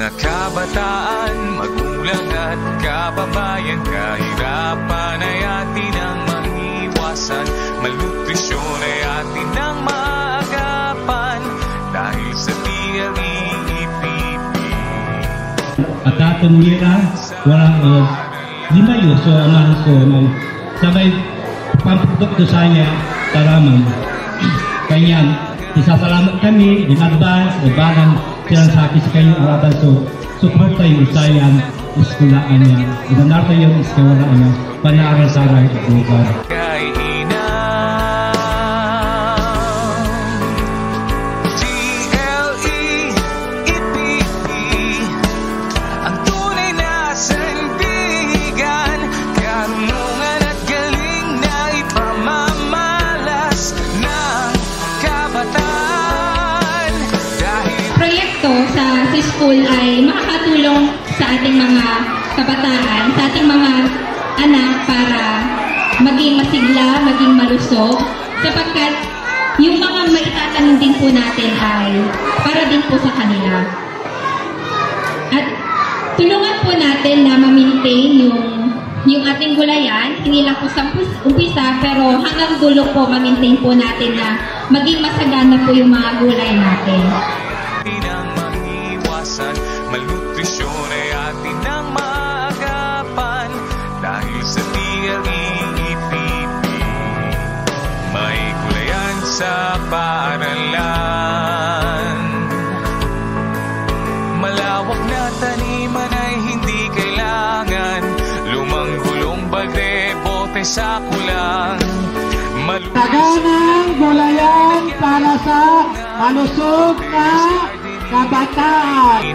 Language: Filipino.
Mga kabataan, magulang at kababayan, kahirapan ay atin ang maiwasan, malnutrisyon ay atin ang maagapan, dahil sa DLE-EPP. At atong mira, walang limayo so amahan ko sa may pamprodukto sa niya taraman. Kanya, isasalamat kami in advance o balang silang sakit sa kayong araban so support tayo isayan iskulaan niya. Ibanar tayo yung iskawalaan niya panaaral-saray at lugar. Sa school ay makakatulong sa ating mga kabataan, sa ating mga anak para maging masigla, maging malusog, sapagkat yung mga maitatanong din po natin ay para din po sa kanila. At tulungan po natin na ma-maintain yung ating gulayan, hindi lang po sa umpisa, pero hanggang dulo po ma-maintain po natin na maging masagana po yung mga gulay natin. Malnutrisyon ay atin ang maagapan, dahil sa DLE-EPP. May gulayan sa paaralan, malawak na taniman ay hindi kailangan, lumang gulong balde, bote sa kulang. Saganang gulayan para sa malusog na kabataan.